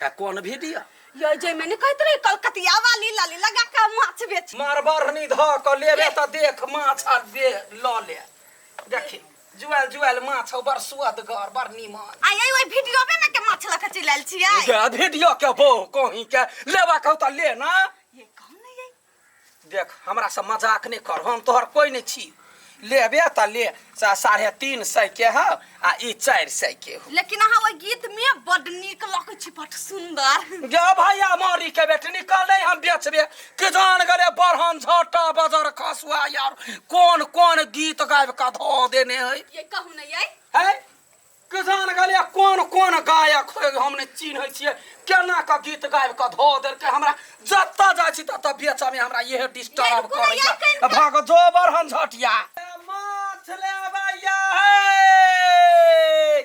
है कौन वीडियो ये जे मैंने कहत रही कलकतिया वाली लाली लगा के माछ बेच मार बरनी ध क लेबे त देख माछ आ बे ल ले देखी जुआल जुआल माछ हो बड़ सुअदगर बड़ नीमन आई ओइ वीडियो में के माछ लगा चिलाल छियै ये वीडियो के बो कहीं के लेबा कहू त ले ना ये कौन नहीं है देख हमरा से मजाक नहीं कर हम तोहर कोई नहीं छी लेबे त ले 350 के है आ ई 400 के हो लेकिन हां ओइ गीत में बड नीक लगे छी बड सुंदर गे भैया मारी के बेट निकले हम बेचबे के जान गले बरहन झटा बाजार खसुआ यार कौन कौन गीत गायब का धो देने है ये कहू नहीं है है के जान गले कौन कौन गायक है हमने चिन्ह छिए केना का गीत गायब का धो दे के हमरा जत्ता जाय छी तत्ता बेचा में हमरा ये डिस्टर्ब करे भाग जो बरहन झटिया माछ लेबैया है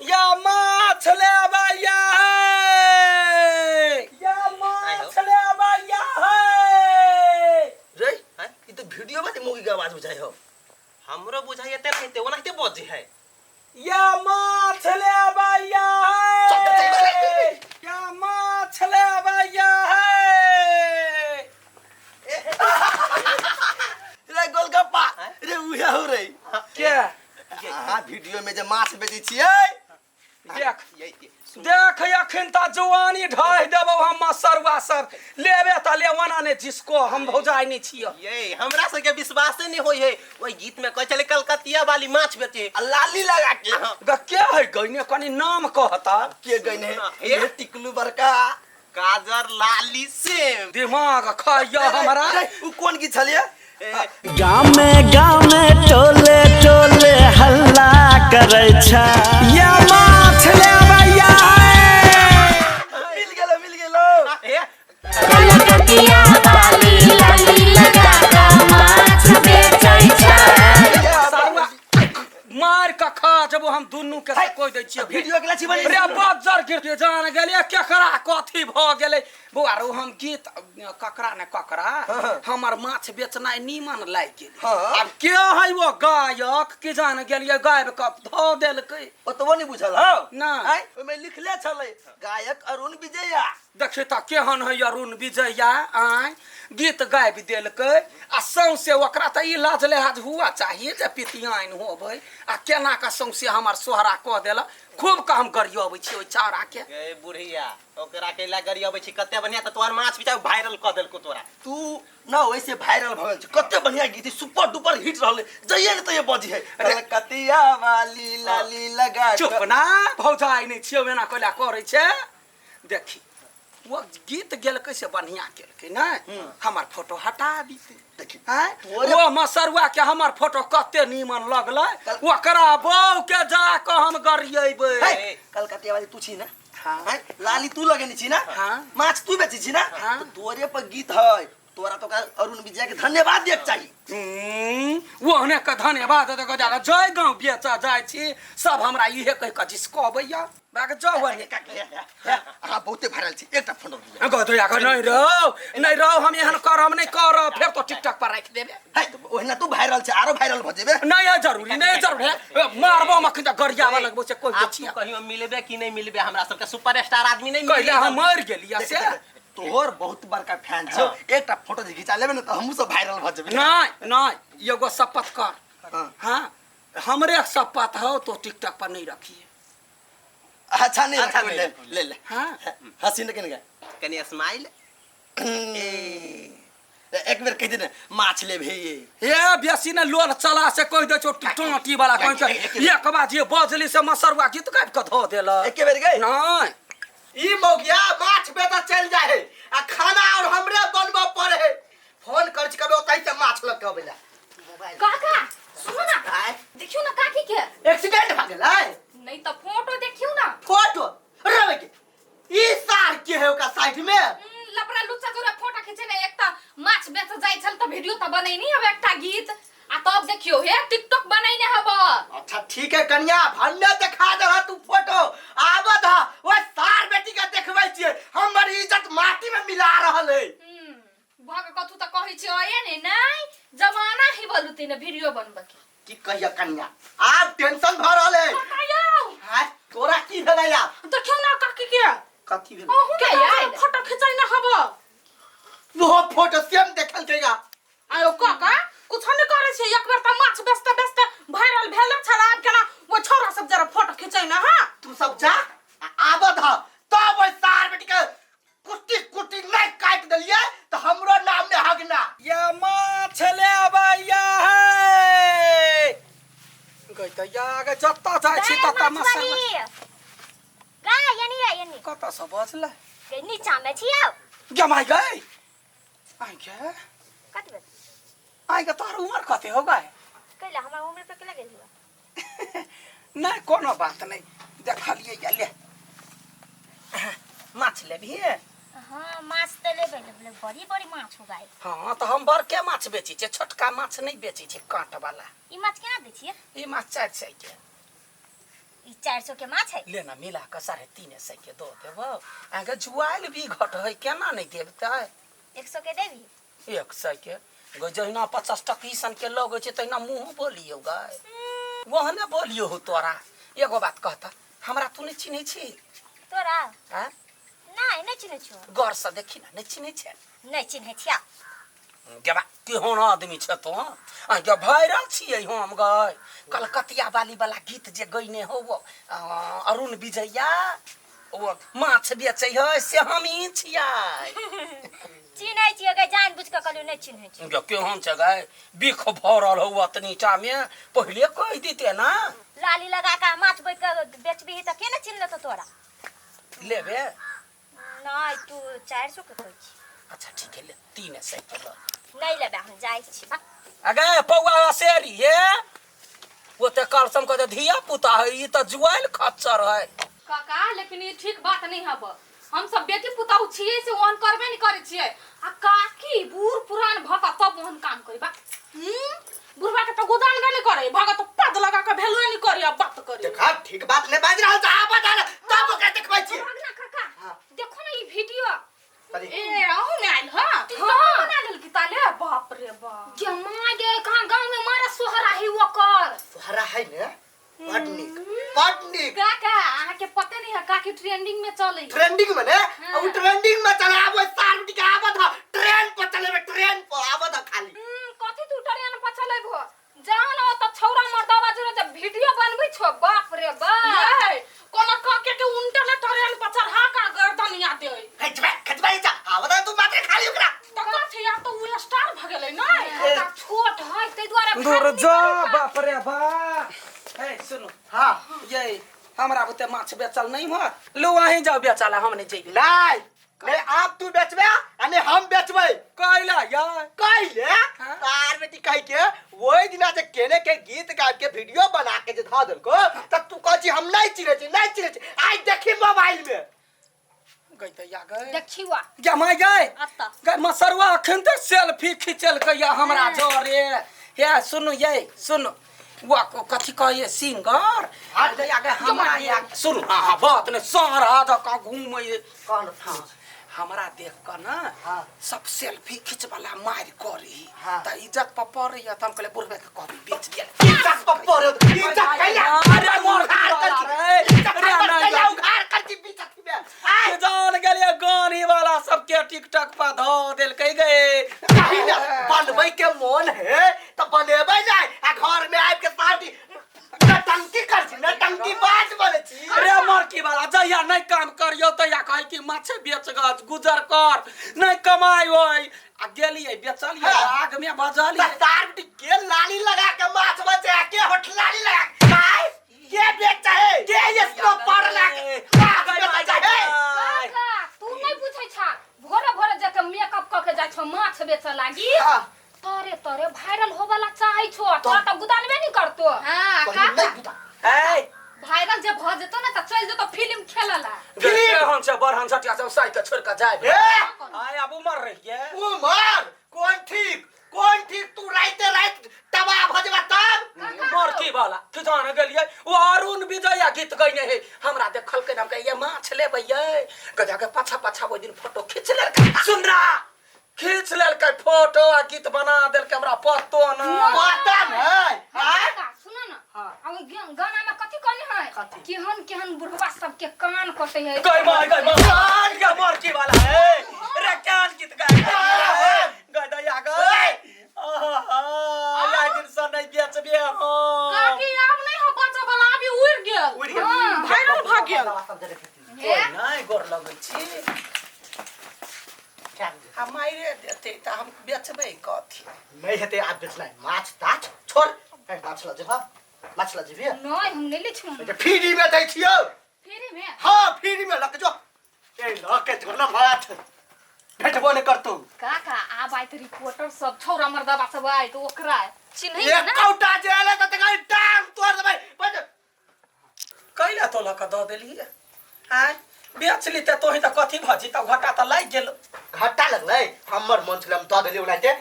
या माछ लेबैया है या माछ लेबैया है रे हैं ई तो वीडियो में मुगी के आवाज बुझाई हो हमरो बुझाई एते नहीं ते ओनाते बजे है या माछ लेबैया है या माछ लेबैया है रे गोलगप्पा रे उया हो रे के हां वीडियो में जे माछ बेचै छियै देख देख अखन त जवानी ढाई देबो हम मसरुआ सब लेबे त लेवना ने जिसको हम भौजाई नहीं छियो ये हमरा से के विश्वास नहीं होई है ओई गीत में कह चले कलकतिया वाली माछ बेचे लाली लगा के ग के है गइने कनी नाम कहता के गइने ये टिकलू बरका गाजर लाली सेम दिमाग खाया हमरा उ कोन गीत छलिए गाँव में टोले टोले हल्ला करे छा या माछ लेबैया मिल गेलो कलकतिया वाली लाली लगा के माछ बेचै छै मार का खा जब हम दुन्नु के कोई दै छियै वीडियो के लाची बनी रे बाजार गिरते जान गेले केकरा कथी भ गेले बुआरो हम गीत ककरा ने ककरा हमर माछ बेचनाइ नीमन लाग गेल अब के है वो गायक के जान गेलिए गायब क धो देलकै ओतबो नहीं बुझल हो ना ओइ में लिखले छले गायक अरुण विजया देखे त केहन है अरुण विजया आय गीत गायब देलकै आ सौसे ओकरा त ई लाज लिहाज हुआ चाहिए जे पितियाइन होबै आ केना का सौसे हमर सोहरा क देल खूब काम गरियबै छी ओइ चारा के ए बुढ़िया ओकरा केला गरियबै छी कते बढ़िया त तोहर माछ बिचा वायरल क देलको तोरा तू ना वैसे वायरल भ गेल छ कते बढ़िया गीत सुपर डुपर हिट रहले जइए न त ये बजी है कलकतिया वाली लाली लगा चुप ना भौजाई नै छियौ एना कइला करै छै देखी वो गीत गेल कैसे बढ़िया केलकै ना हमार फोटो हटा दीते देखी वो मसरुआ के हमार फोटो कते नीमन लगलै ओकरा बौ के जा के हम गरियबै कलकतिया वाली तू छी ना हां लाली तू लगेनी छी ना हां माछ तू बेची छी ना तो तोरे पर गीत है तोरा तो अरुण विजय के धन्यवाद देक चाहिए वो हने का धन्यवाद दे के जाला जय गांव बेचा जाय छी सब हमरा इहे कह के जिसको भैया बाग जो बने हां बहुते वायरल छी एकटा फोटो दिया गो तो यार नहीं रहो हम एहन करम नहीं करब फिर तो टिकटॉक पर राख देबे है ओहना तू वायरल छी आरो वायरल भ जेबे नहीं है जरूरी नहीं जरूर है मारबो मखन गरियावा लगबो से कोई छी कहियो मिलबे कि नहीं मिलबे हमरा सब के सुपरस्टार आदमी नहीं कहले हम मर गेलिया से तोहर बहुत बड़का फैन छौ एकटा फोटो जे खिचा लेबे न त हमहु सब वायरल भ जेबे नहीं एगो शपथ कर हां हमरे शपथ हो तो टिकटॉक पर नहीं रखिए अच्छा नहीं अच्छा ले ले हां हंसी न कनी स्माइल एक बेर कह दे माछ ले भे ये बेसी ने लोल चला से कह दे छो टोटी वाला कह एक बात ये बजली से मसरुआ गीत गाब के धो देला एक बेर गए नहीं ई मौगिया माछ बेटा चल जाए है आ खाना और हमरे बनबो पड़े है फोन कर छी कबे ओतै से माछ लग के अबेला काका सुनो ना देखियो ना काकी के एक्सीडेंट भ गेलै नहीं तो फोटो देखियो ना फोटो रवे के ई सार के है ओका साइड में लपड़ा लुच्चा जोरा फोटो खींचे ना एकटा माछ बेच जाय छल त वीडियो त बनाई नहीं अब एकटा गीत आ तब देखियो हे टिकटॉक बनाई ने हब अच्छा ठीक है कन्या भन्ने देखा दे तू फोटो आबत ह ओ सार बेटी के देखबै छियै हमर इज्जत माटी में मिला रहल है भाग कथु त कहै छी आए ने नहीं जमाना ही बोलुती ने वीडियो बनबे की कहिया कन्या आप टेंशन भ रहल है बतायो हां तोरा की भेलै या देखियो ना काकी के कथी भेल अहू के आइल फोटो खिंचाई ना हबो वो फोटो सेम देखल छैगा आयो काका कुछ नहीं करे छै एक बेर त माछ बेचते बेचते वायरल भेल छला अब केना वो छोरा सब जरा फोटो खिंचाई ना हां तू सब जा आबद ह तब ओइ सार बेटी के कुटी कुटी नहीं काट देलिए तो हमरो नाम में हगना ये माछ ले भैया है गइता या जत्ता जाइ छी तत्ता मसाला गा यानी कत से बचले के नीचा में छियो गमाई गए आई के कत बे आई के तोर उम्र कते हो गए कहला हमरा उम्र पे के लगे हुआ नहीं कोनो बात नहीं देखलिए या ले माछ ले भी हां माछ त ले बड़ी बड़ी माछ हो गए हाँ तो हम बड़के माछ बेची छे छोटका माछ नहीं बेची छे कांट वाला ई माछ केना दे छिए ई माछ 400 के ई 400 के माछ है लेना मिला के 350 के दो देबो आगे जुआल भी घट है केना नहीं देबते 100 के देबी 100 के गो जहिना 50 टकीसन के लगे छे तहिना मुंह बोलियो गाय वहने बोलियो हो तोरा एगो बात कहता हमरा तू नहीं चिन्है छी तोरा हां नहीं चिन्है छौ गौर से देखी ना नहीं चिन्है छे नहीं चिन्है छिया गेबा केहन आदमी छे तो आ के वायरल छियै हम गय कलकतिया वाली वाला गीत जे गइने हो वो अरुण विजया वो माछ बेचै है से हम ही छियै चिन्है छियै के जान बुझ के कहलियो नहीं चिन्है छी के केहन छ गय बिख भरल हो तनीटा में पहले कह दीते ना लाली लगा के माछ बेच के बेचबी त के न चिन्ह लेतो तोरा लेबे नहीं तू 400 के कहै छी अच्छा ठीक है ले 300 के लो नहीं लेबे हम जाई छी अगे पौआ शेरी हे वो ते करसम के धिया पुता है ई त जुआल खच्चर है काका लेकिन ये ठीक बात नहीं हब हम सब बेटी पुताऊ छिए से ओहन करबे नहीं करे छिए आ काकी बूढ़ पुरान भका तब ओहन काम करी बा बुढ़वा के तो गोदान नहीं करे भागा तो पद लगा के भेलु नहीं करी अब बात करी देखा ठीक बात ले बाज रहल छ आबद आल तब के देखबै छी भागना काका देखो ना ये वीडियो अरे ए आहू में आइल हां हाँ। बना लेल की ताले बाप रे बाप जमा गे कहां गांव में मारा सोहरा है वो कर तोहरा है ने पटनिक काका आहा के पता नहीं है काकी ट्रेंडिंग में चले ट्रेंडिंग में ने अब ट्रेंडिंग में चला आबो सार बेटी के आबद ह ट्रेन पर चलेबे ट्रेन पर आबद ह खाली कथि तू ट्रेन पर चले भो जान ओ त छौरा मर्दावा जने जे वीडियो बनबै छो बाप रे बाप ए कोना काके के उल्टा ले ट्रेन पर चढ़ा का गर्दनिया दे खचबे जा आबद तू मात्र खाली ओकरा तो कथि या तो उ स्टार भ गेलै नहीं काका छोट है तै द्वारा दूर जा बाप रे बा ए सुनो हां ये हमरा बुते माछ बेचल नहीं हो लो वहीं जाओ बेचला हम नहीं जेबे लाई नहीं आप तू बेचबे अने हम बेचबै कहला यार कइले तार बेटी कह के ओइ दिना जे केने के गीत गा के वीडियो बना के जे धा देलको त तू कह छी हम नहीं चिन्है छी आई देखी मोबाइल में गइता या गए देखिवा क्या माय गए अत्ता गए मसरवा अखन त सेल्फी खिचल के या हमरा जोरे हे सुनो ये सुनो वो कथि कहिए सिंगर अरे या गए हमरा या सुनो हां बात ने सारा का घूमे कौन हां हमरा देख कर ना सब सेल्फी खिचवाला मार करी त इज्जत पर पड़ी त हम कहले बुढ़वे के कॉपी बेच दिया इज्जत पर पड़ो इज्जत कैला अरे मोर घर उघार कर की बीचत में के जान गेलिए गानी वाला सबके टिकटॉक पर धो देल कह गए कहीं ना बनबै के मन है त बनेबै नहीं आ घर में आब के साथी टंकी कर छी ना टंकी बाज बने छी अरे मरकी वाला जहिया नहीं काम करियो तहिया कहे कि माछे बेच गज गुजर कर नहीं कमाई होई आ गेलिए बेचलिए आग में बजलिए तार बेटी के लाली लगा के माछ बचे के होटलाली लगा काय के बेचा है के इसको पड़ लगे काका तू नहीं पूछै छा भोरे भोरे जाके मेकअप क के जाय छ माछ बेच लागी तोरे वायरल होवाला चाहै छो तोरा त गुदानबे नहीं करतो हां काका ए वायरल जे भ जेतो ना त चल जेतो फिल्म खेलला फिल्म हम से बरहन सटिया से साइ के छोड़ के जाए आय अब उमर रही है उमर कौन ठीक तू रात तबा भजवा तब मरकी वाला किसान गेलिए वो अरुण विजया गीत गइने है हमरा देखल के नाम के ये माछ लेबै ये गजा के पाछा वो दिन फोटो खींच ले सुन रहा खींच लेल के फोटो आ गीत बना देल के हमरा पतो ना पता है काका सुन ना हाँ। अब गाना में कथी कहने है कथी? केहन केहन बुढ़वा सबके कान कटे है गई कान का मरकी वाला है रे कान गीत गाय गई दया गई दिन सन नहीं बेचबे हो काकी अब नहीं हो बच्चा वाला अभी उड़ गेल उड़ गेल। हाँ, वायरल भ गेल कोई नहीं गोर लगल छी हम मारे देते त हम बेचबे कथी नहीं हेते आप बेचना है माछ ताछ छोड़ ए माछ ल जा माछ ल जेबे नहीं हम नहीं ले छु जे फ्री में दै छियो फेरी में हां फ्री में लक जो ए लके छोना माछ भेटबो ने करतौ काका आब आइत रिपोर्टर सब छौरा मर्दबा सब आइ तो ओकरा चिन्है एक ना कौटा जे आले त तका टांग तोड़ देबै बज कैला तो लक द देली हां बेचली त तोही त कथी भजी त घाटा त लाग गेल घाटा लगलै हमर मन छले हम त देली उलाइते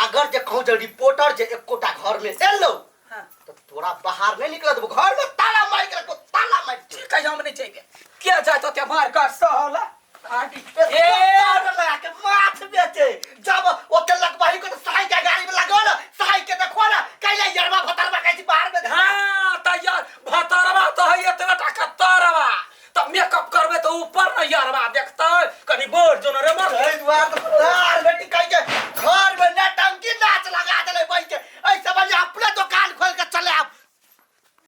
अगर जे कहू जे रिपोर्टर जे एकोटा घर में एलो हां तो तोरा बाहर नहीं निकल देबो घर में ताला